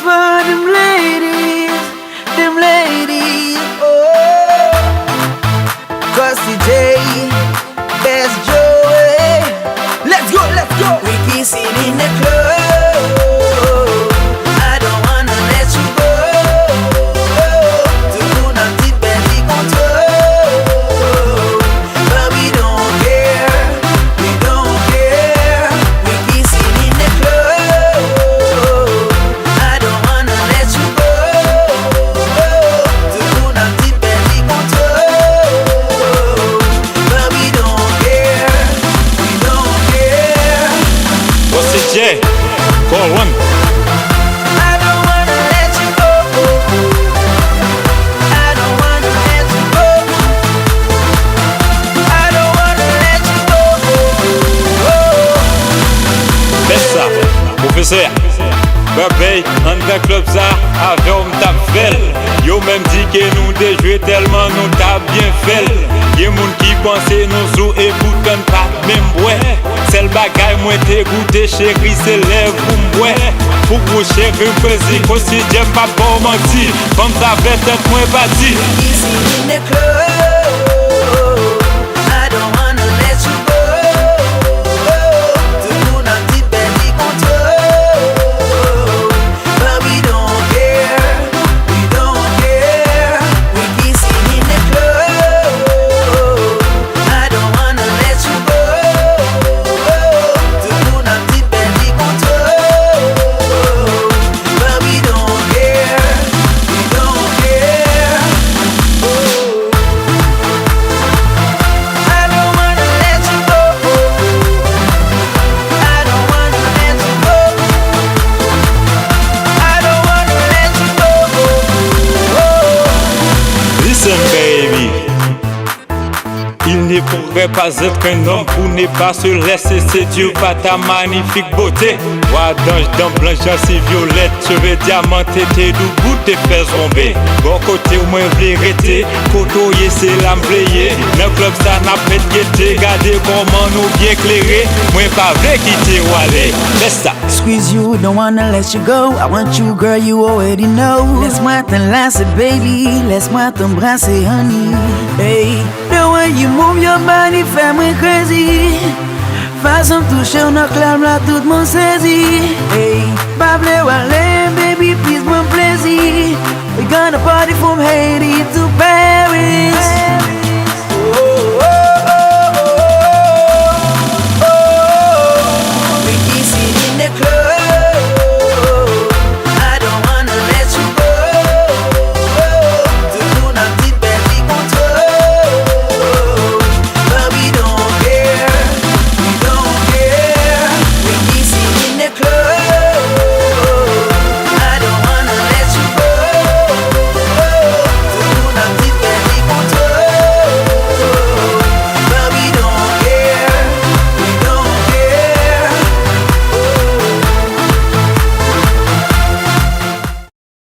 for them ladies, oh. Costy Jay, best Joey. Let's go. We kissing in the club. I don't wanna let you go. Do nothing barely control. But we don't care. We kissing in the club. I don't wanna let you go. Do nothing barely control. But we don't care. Costy Jay, call one. I don't wanna let you go. I don't wanna let you go. I don't wanna let you go. Bessa, professeur. Bébé, on the club ça, avant on t'a fait. Yo même dit que nous déjoué tellement nous t'a bien fait. Y'a moun qui pensait nous sous et pourtant pas même ouais. C'est le bagay moi t'ai goûté chéri c'est lèvres pour m'boué. Pour vous chéri plaisir, Costy Jay pas bon menti. Comme ça fait tête moi bâti. Ici in the club. I don't wanna let you go. Do nothing barely control. But we don't care. We kissing in the club. I don't wanna let you go. Do nothing barely control. But we don't care. I don't wanna let you go. I don't wanna let you go. I don't wanna let you go. Listen baby, il ne pourrait pas être un homme pour ne pas se laisser séduire par ta magnifique beauté. Voix d'ange dans blanche, si violette, cheveux diamantés, tes doux bouts, tes fesses rombées. Bon côté au moins vérité, côtoyer c'est l'âme playée. Dans le club ça n'a pas de gaieté, regardez comment nous bien éclairés. Moi pas vrai quitter ou aller, laisse ça. Squeeze you, don't wanna let you go. I want you, girl, you already know. Laisse-moi t'enlacer, baby. Laisse-moi t'embrasser, honey. Hey, the way you move your body fait moi crazy. Façon toucher nos clames là, tout mon saisi. Hey, pas blé walé, baby, please, mon plaisir. We gonna party from Haiti to Paris.